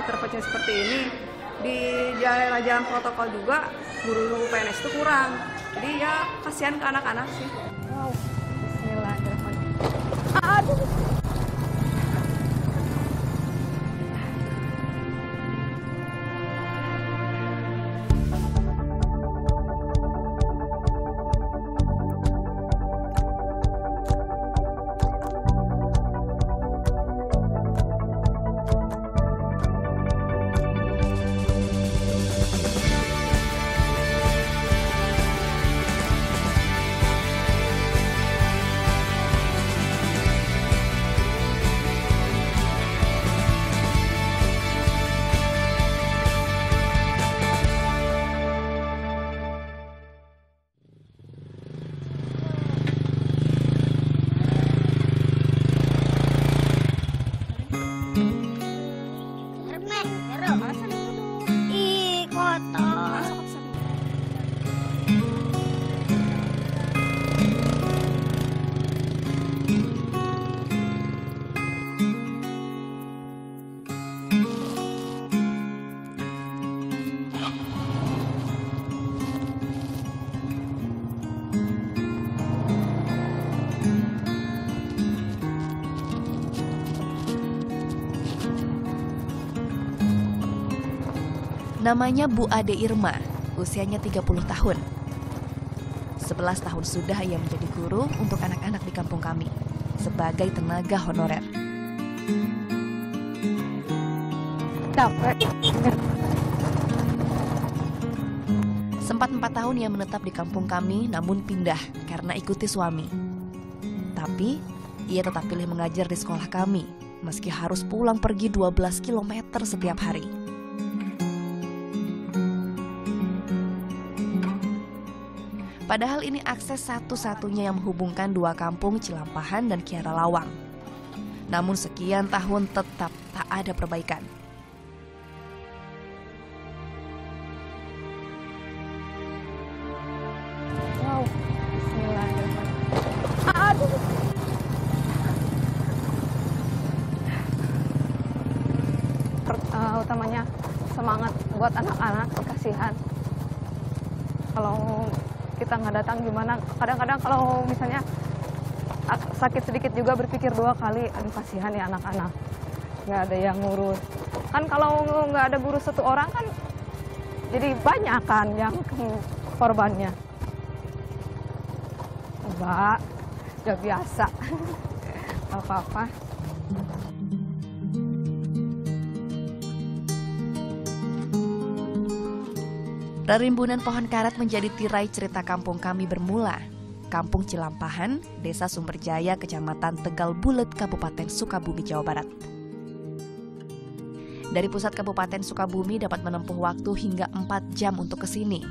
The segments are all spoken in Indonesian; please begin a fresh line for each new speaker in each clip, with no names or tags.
terpecah seperti ini, di jalan protokol juga guru PNS itu kurang. Jadi ya kasihan ke anak-anak sih. Wow, bismillahirrahmanirrahim. Aduh.
Namanya Bu Ade Irma, usianya 30 tahun. 11 tahun sudah ia menjadi guru untuk anak-anak di kampung kami, sebagai tenaga honorer. Sempat 4 tahun ia menetap di kampung kami, namun pindah karena ikuti suami. Tapi, ia tetap pilih mengajar di sekolah kami, meski harus pulang pergi 12 km setiap hari. Padahal ini akses satu-satunya yang menghubungkan dua kampung Cilampahan dan Kiara Lawang. Namun sekian tahun tetap tak ada perbaikan.
Wow, bismillahirrahmanirrahim. Aduh. Utamanya semangat buat anak-anak, kasihan. Kalau kita nggak datang gimana, kadang-kadang kalau misalnya sakit sedikit juga berpikir 2 kali, aduh kasihan ya anak-anak, nggak ada yang ngurus. Kan kalau nggak ada guru 1 orang kan jadi banyak kan yang korbannya. Enggak, udah biasa, nggak apa-apa.
Rerimbunan pohon karet menjadi tirai cerita kampung kami bermula. Kampung Cilampahan, Desa Sumberjaya, Kecamatan Tegal Bulet, Kabupaten Sukabumi, Jawa Barat. Dari pusat Kabupaten Sukabumi dapat menempuh waktu hingga 4 jam untuk ke sini.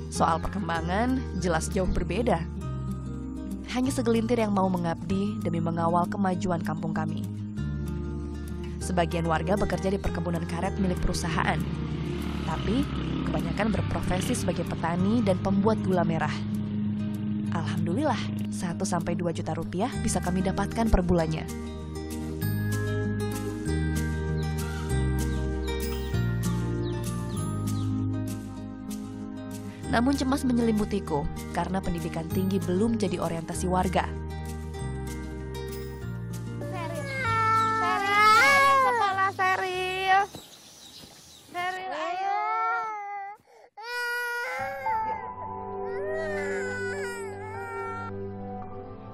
Soal perkembangan, jelas jauh berbeda. Hanya segelintir yang mau mengabdi demi mengawal kemajuan kampung kami. Sebagian warga bekerja di perkebunan karet milik perusahaan. Tapi kebanyakan berprofesi sebagai petani dan pembuat gula merah. Alhamdulillah, 1-2 juta rupiah bisa kami dapatkan per bulannya. Namun cemas menyelimputiku karena pendidikan tinggi belum jadi orientasi warga.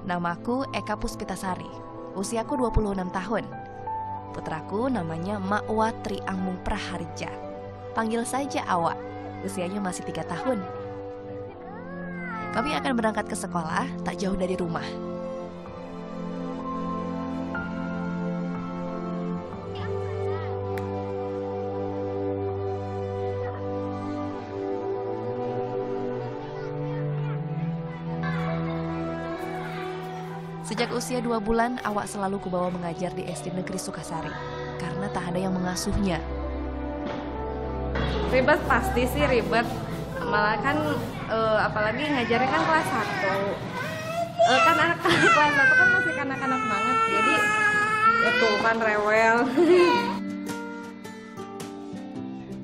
Namaku Eka Puspitasari, usiaku 26 tahun. Putraku namanya Ma'wa Triamung Praharja. Panggil saja Awa, usianya masih 3 tahun. Kami akan berangkat ke sekolah tak jauh dari rumah. Sejak usia 2 bulan, Awak selalu kubawa mengajar di SD Negeri Sukasari, karena tak ada yang mengasuhnya.
Ribet, pasti sih ribet. Malah kan, apalagi ngajarnya kan kelas 1. Kan anak-anak kelas 1 kan masih kanak-kanak banget. Jadi, Betul kan, rewel.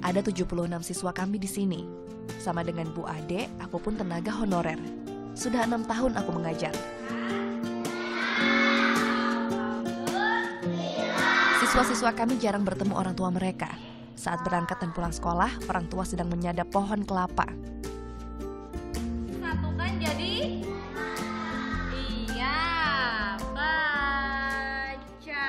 Ada 76 siswa kami di sini. Sama dengan Bu Ade, aku pun tenaga honorer. Sudah 6 tahun aku mengajar. Siswa-siswa kami jarang bertemu orang tua mereka. Saat berangkat dan pulang sekolah, orang tua sedang menyadap pohon kelapa.
Satu kan jadi? Iya, baca.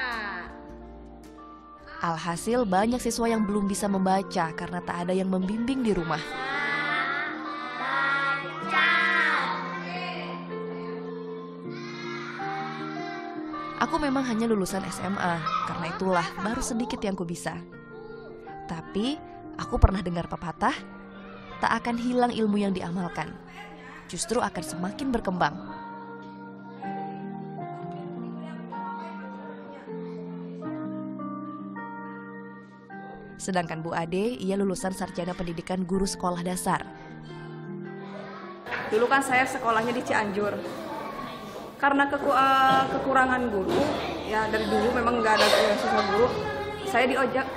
Alhasil banyak siswa yang belum bisa membaca karena tak ada yang membimbing di rumah. Aku memang hanya lulusan SMA, karena itulah baru sedikit yang ku bisa. Tapi, aku pernah dengar pepatah, tak akan hilang ilmu yang diamalkan. Justru akan semakin berkembang. Sedangkan Bu Ade, ia lulusan sarjana pendidikan guru sekolah dasar.
Dulu kan saya sekolahnya di Cianjur. Karena kekurangan guru, ya dari dulu memang nggak ada siswa guru. Saya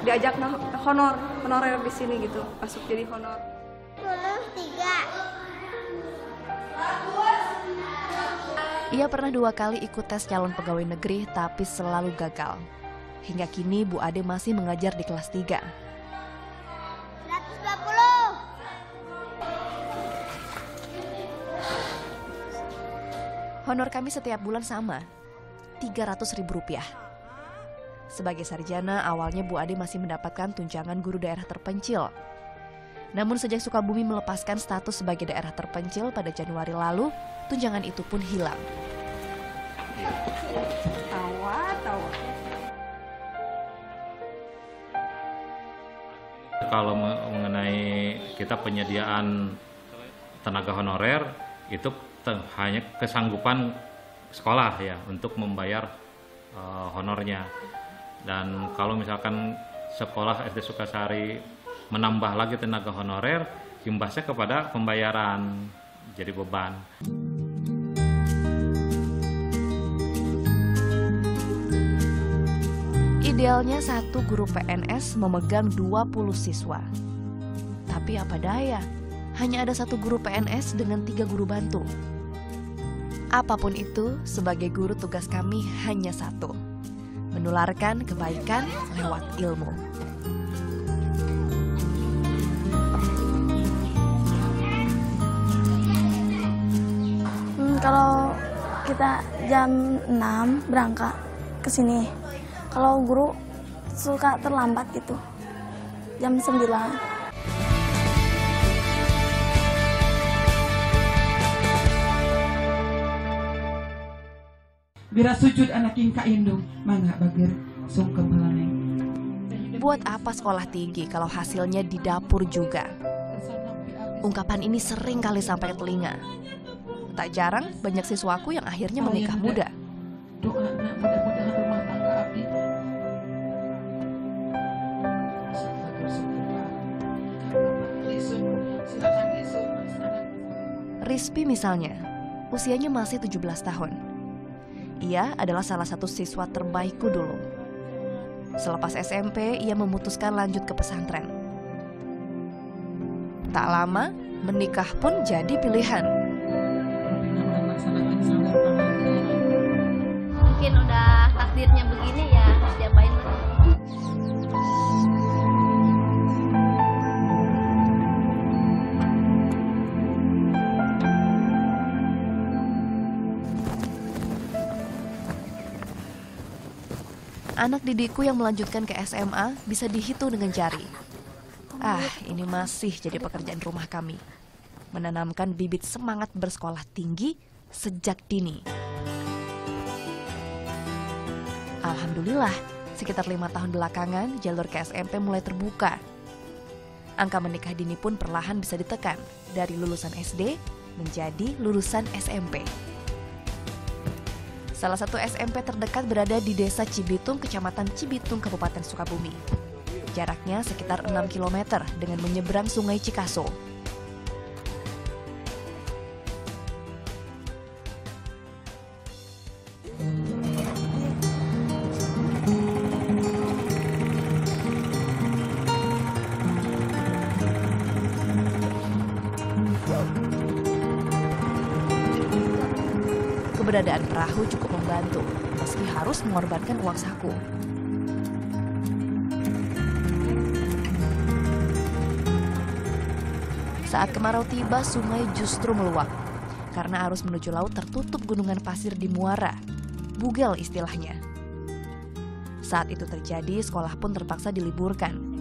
diajak honorer di sini gitu, masuk jadi honor.
3. Ia pernah 2 kali ikut tes calon pegawai negeri tapi selalu gagal. Hingga kini Bu Ade masih mengajar di kelas 3.
120.
Honor kami setiap bulan sama, Rp300.000. Sebagai sarjana, awalnya Bu Ade masih mendapatkan tunjangan guru daerah terpencil. Namun sejak Sukabumi melepaskan status sebagai daerah terpencil pada Januari lalu, tunjangan itu pun hilang.
Tawa.
Kalau mengenai kita penyediaan tenaga honorer, itu hanya kesanggupan sekolah ya untuk membayar honornya. Dan kalau misalkan sekolah SD Sukasari menambah lagi tenaga honorer, imbasnya kepada pembayaran, jadi beban.
Idealnya satu guru PNS memegang 20 siswa. Tapi apa daya, hanya ada satu guru PNS dengan 3 guru bantu. Apapun itu, sebagai guru tugas kami hanya satu, menularkan kebaikan lewat ilmu.
Kalau kita jam 6 berangkat ke sini, kalau guru suka terlambat gitu, jam 9.
Bira sujud anak king ka indung, mangga bagir sungkem halaneng.
Buat apa sekolah tinggi kalau hasilnya di dapur juga? Ungkapan ini sering kali sampai ke telinga. Tak jarang banyak siswaku yang akhirnya menikah muda.
Doa nak mudah-mudahan rumah tangga abdi.
Rizpi misalnya, usianya masih 17 tahun. Ia adalah salah satu siswa terbaikku dulu. Selepas SMP, ia memutuskan lanjut ke pesantren. Tak lama, menikah pun jadi pilihan.
Mungkin udah takdirnya begini ya, harus diapain.
Anak didikku yang melanjutkan ke SMA bisa dihitung dengan jari. Ini masih jadi pekerjaan rumah kami. Menanamkan bibit semangat bersekolah tinggi sejak dini. Alhamdulillah, sekitar 5 tahun belakangan jalur ke SMP mulai terbuka. Angka menikah dini pun perlahan bisa ditekan dari lulusan SD menjadi lulusan SMP. Salah satu SMP terdekat berada di Desa Cibitung, Kecamatan Cibitung, Kabupaten Sukabumi. Jaraknya sekitar 6 km dengan menyeberang Sungai Cikaso. Keberadaan perahu cukup membantu, meski harus mengorbankan uang saku. Saat kemarau tiba, sungai justru meluap. Karena arus menuju laut tertutup gunungan pasir di muara. Bugel istilahnya. Saat itu terjadi, sekolah pun terpaksa diliburkan.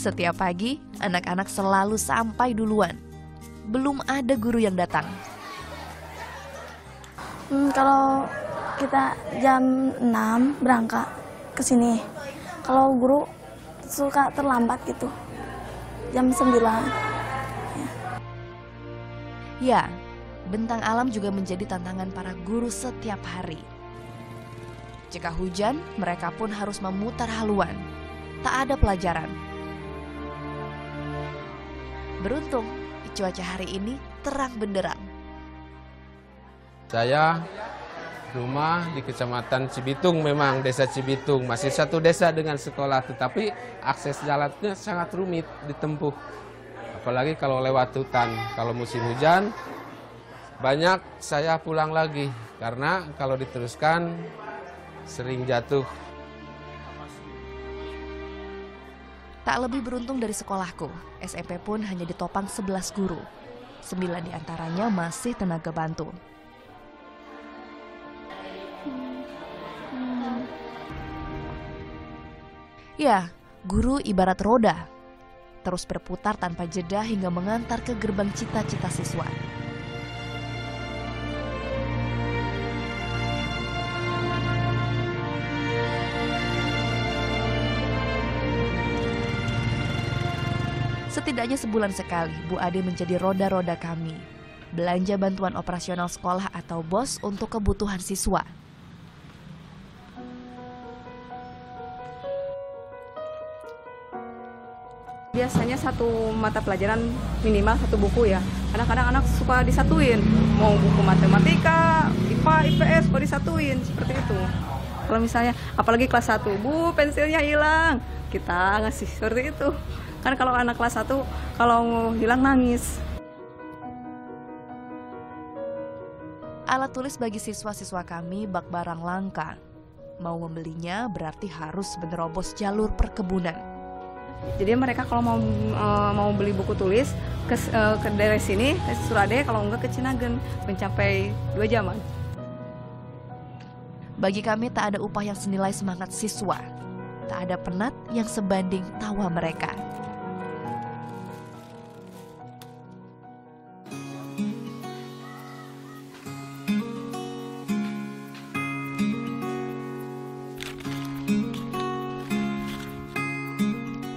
Setiap pagi, anak-anak selalu sampai duluan. Belum ada guru yang datang.
Kalau kita jam 6 berangkat ke sini. Kalau guru suka terlambat gitu. Jam 9.
Ya, bentang alam juga menjadi tantangan para guru setiap hari. Jika hujan, mereka pun harus memutar haluan. Tak ada pelajaran. Beruntung, cuaca hari ini terang benderang.
Saya rumah di Kecamatan Cibitung, memang desa Cibitung. Masih satu desa dengan sekolah, tetapi akses jalannya sangat rumit ditempuh. Apalagi kalau lewat hutan. Kalau musim hujan, banyak saya pulang lagi. Karena kalau diteruskan, sering jatuh.
Tak lebih beruntung dari sekolahku, SMP pun hanya ditopang 11 guru. 9 diantaranya masih tenaga bantu. Ya, guru ibarat roda, terus berputar tanpa jeda hingga mengantar ke gerbang cita-cita siswa. Setidaknya sebulan sekali, Bu Ade menjadi roda-roda kami. Belanja bantuan operasional sekolah atau BOS untuk kebutuhan siswa.
Biasanya satu mata pelajaran minimal satu buku ya. Kadang-kadang anak suka disatuin. Mau buku matematika, IPA, IPS, kok disatuin. Seperti itu. Kalau misalnya, apalagi kelas 1, Bu pensilnya hilang. Kita ngasih seperti itu. Kan kalau anak kelas 1, kalau hilang nangis.
Alat tulis bagi siswa-siswa kami bak barang langka. Mau membelinya berarti harus menerobos jalur perkebunan.
Jadi mereka kalau mau beli buku tulis ke daerah sini, ke Surade, kalau enggak ke Cinagen, mencapai 2 jaman.
Bagi kami tak ada upah yang senilai semangat siswa. Tak ada penat yang sebanding tawa mereka.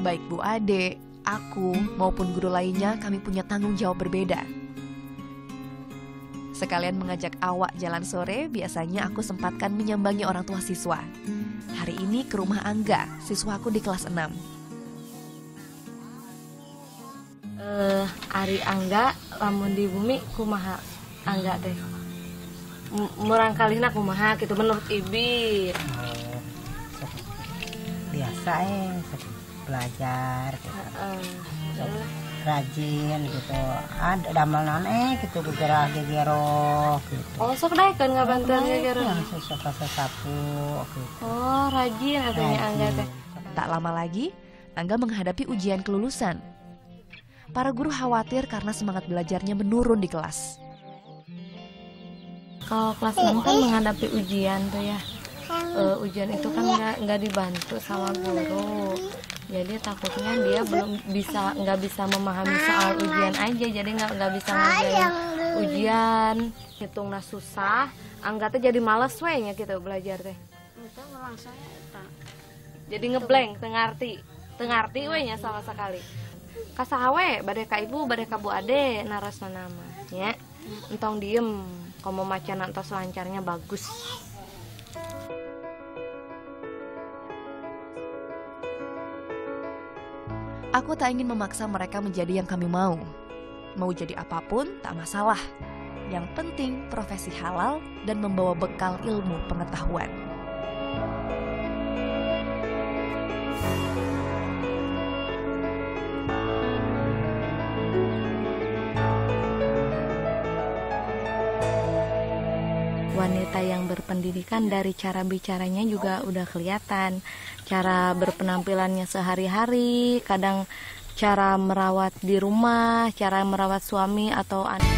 Baik Bu Ade, aku, maupun guru lainnya, kami punya tanggung jawab berbeda. Sekalian mengajak awak jalan sore, biasanya aku sempatkan menyambangi orang tua siswa. Hari ini ke rumah Angga, siswaku di kelas 6.
Ari Angga, lamun di bumi kumaha Angga teh. Murangkalihna kumaha gitu menurut Ibi.
Biasa belajar gitu. Rajin gitu. Ada damelan gitu gegerah gegero gitu.
Oh, sok deh kan ngabantuan gegero.
Sesapu gitu.
Oh, rajin adanya Angga teh.
Tak lama lagi, Angga menghadapi ujian kelulusan. Para guru khawatir karena semangat belajarnya menurun di kelas.
Kalau kelas 6 kan menghadapi ujian tuh ya. Ujian itu kan nggak dibantu sama guru. Jadi takutnya dia nggak bisa memahami soal ujian aja, jadi nggak bisa ngerjain ujian. Hitungnya susah, Angga teh jadi males we nya gitu belajar teh. Jadi ngeblank, tengarti we nya sama sekali. Kasahawe bade ka ibu, bade ka Bu Ade narasna nama nya. Entong diem, komo macan entos lancarnya bagus.
Aku tak ingin memaksa mereka menjadi yang kami mau. Mau jadi apapun tak masalah. Yang penting profesi halal dan membawa bekal ilmu pengetahuan.
Wanita yang berpendidikan dari cara bicaranya juga udah kelihatan. Cara berpenampilannya sehari-hari, kadang cara merawat di rumah, cara merawat suami atau anak.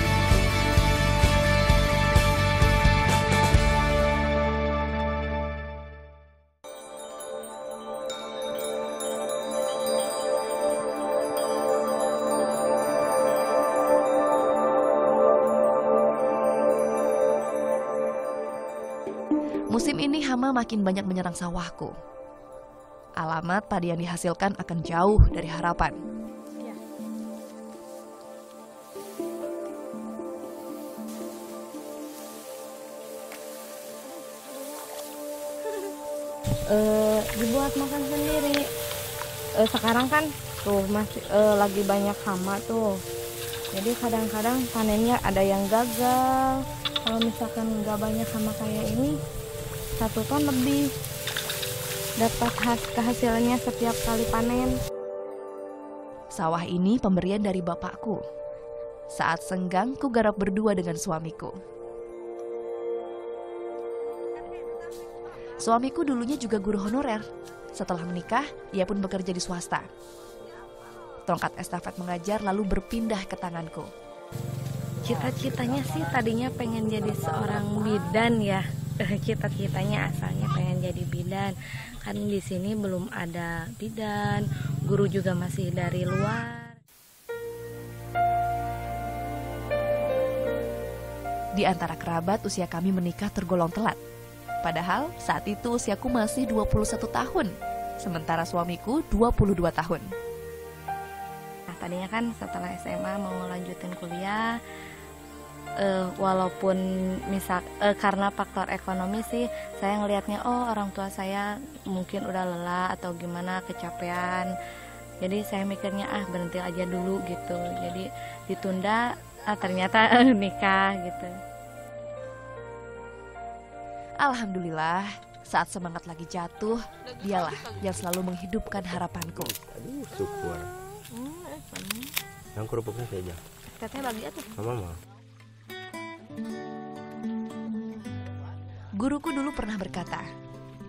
Musim ini hama makin banyak menyerang sawahku. Alamat padi yang dihasilkan akan jauh dari harapan.
Dibuat makan sendiri. Sekarang kan tuh masih lagi banyak hama tuh. Jadi kadang-kadang panennya ada yang gagal. Kalau misalkan nggak banyak hama kayak ini, 1 ton lebih. Dapat kehasilannya setiap kali panen.
Sawah ini pemberian dari bapakku. Saat senggang, ku garap berdua dengan suamiku. Suamiku dulunya juga guru honorer. Setelah menikah, ia pun bekerja di swasta. Tongkat estafet mengajar lalu berpindah ke tanganku.
Cita-citanya sih tadinya pengen jadi seorang bidan ya. Cita-citanya asalnya pengen jadi bidan. Kan di sini belum ada bidan, guru juga masih dari luar.
Di antara kerabat, usia kami menikah tergolong telat. Padahal saat itu usiaku masih 21 tahun, sementara suamiku 22 tahun.
Nah, tadinya kan setelah SMA mau lanjutin kuliah, walaupun karena faktor ekonomi sih saya ngelihatnya orang tua saya mungkin udah lelah atau gimana kecapean, jadi saya mikirnya berhenti aja dulu gitu, jadi ditunda, ternyata nikah gitu.
Alhamdulillah, saat semangat lagi jatuh, dialah yang selalu menghidupkan harapanku.
Aduh, syukur. Yang kerupuknya saja.
Teteh bagi atuh.
Mama.
Guruku dulu pernah berkata,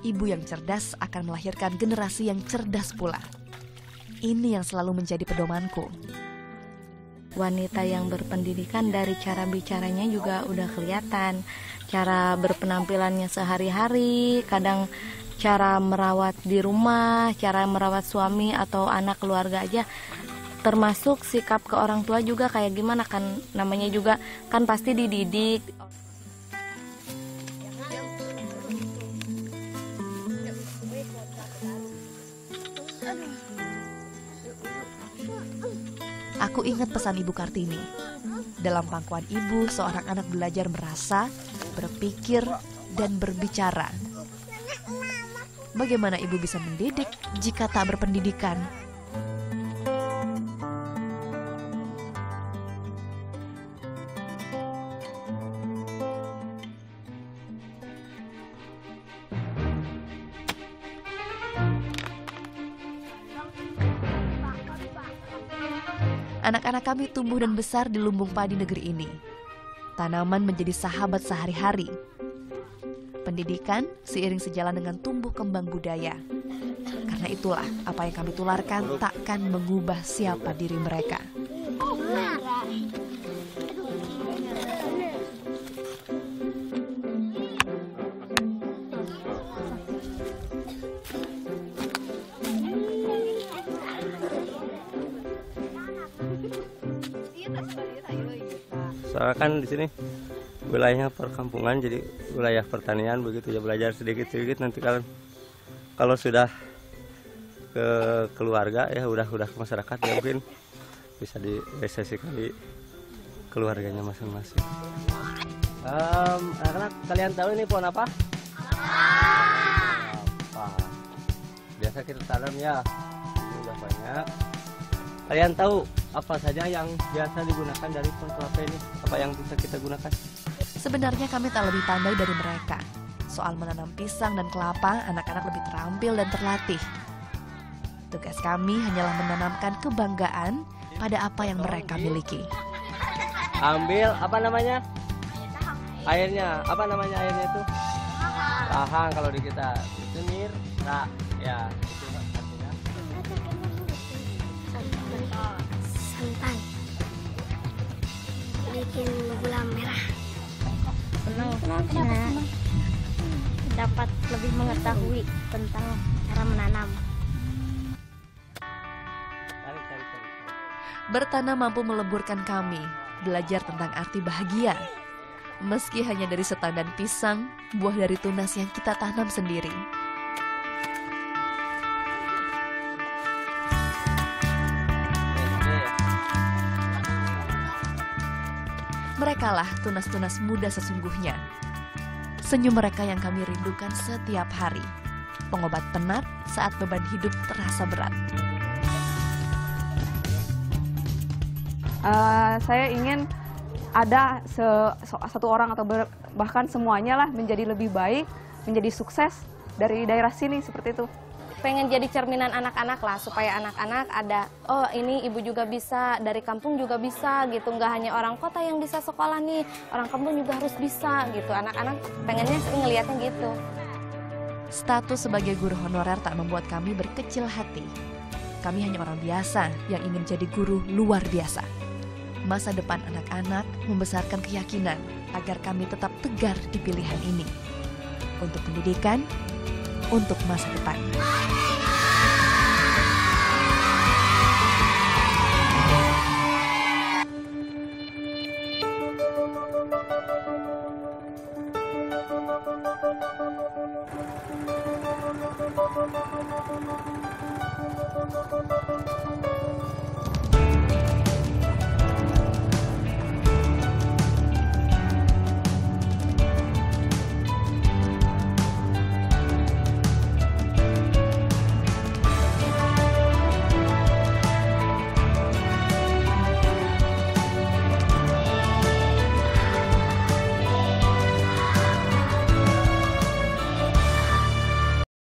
ibu yang cerdas akan melahirkan generasi yang cerdas pula. Ini yang selalu menjadi pedomanku.
Wanita yang berpendidikan dari cara bicaranya juga udah kelihatan. Cara berpenampilannya sehari-hari, kadang cara merawat di rumah, cara merawat suami atau anak keluarga aja. Termasuk sikap ke orang tua juga kayak gimana kan, namanya juga kan pasti dididik.
Aku ingat pesan Ibu Kartini. Dalam pangkuan ibu, seorang anak belajar merasa, berpikir, dan berbicara. Bagaimana ibu bisa mendidik jika tak berpendidikan? Anak-anak kami tumbuh dan besar di lumbung padi negeri ini. Tanaman menjadi sahabat sehari-hari. Pendidikan seiring sejalan dengan tumbuh kembang budaya. Karena itulah apa yang kami tularkan takkan mengubah siapa diri mereka.
Soalnya kan di sini wilayahnya perkampungan, jadi wilayah pertanian begitu ya, belajar sedikit-sedikit. Nanti kalau sudah ke keluarga ya udah ke masyarakat ya mungkin bisa diresesikan di keluarganya masing-masing. Anak-anak, kalian tahu ini pohon apa? Apa? Biasa kita tanam ya, ini udah banyak. Kalian tahu apa saja yang biasa digunakan dari ponsel HP ini? Apa yang bisa kita gunakan?
Sebenarnya kami tak lebih pandai dari mereka. Soal menanam pisang dan kelapa, anak-anak lebih terampil dan terlatih. Tugas kami hanyalah menanamkan kebanggaan pada apa yang mereka miliki.
Ambil apa namanya? Airnya, apa namanya airnya itu? Lahang kalau di kita. Semir, nah, ya. Itu artinya.
Santan. Bikin gula merah.
Senang karena dapat lebih mengetahui tentang cara menanam.
Bertanam mampu meleburkan kami, belajar tentang arti bahagia. Meski hanya dari setandan pisang, buah dari tunas yang kita tanam sendiri. Merekalah tunas-tunas muda sesungguhnya. Senyum mereka yang kami rindukan setiap hari. Pengobat penat saat beban hidup terasa berat.
Saya ingin ada satu orang atau bahkan semuanya lah menjadi lebih baik, menjadi sukses dari daerah sini seperti itu.
Pengen jadi cerminan anak-anak lah, supaya anak-anak ada, oh ini ibu juga bisa, dari kampung juga bisa gitu, nggak hanya orang kota yang bisa sekolah nih, orang kampung juga harus bisa gitu. Anak-anak pengennya sering ngeliatnya gitu.
Status sebagai guru honorer tak membuat kami berkecil hati. Kami hanya orang biasa yang ingin jadi guru luar biasa. Masa depan anak-anak membesarkan keyakinan agar kami tetap tegar di pilihan ini. Untuk pendidikan, untuk masa depan.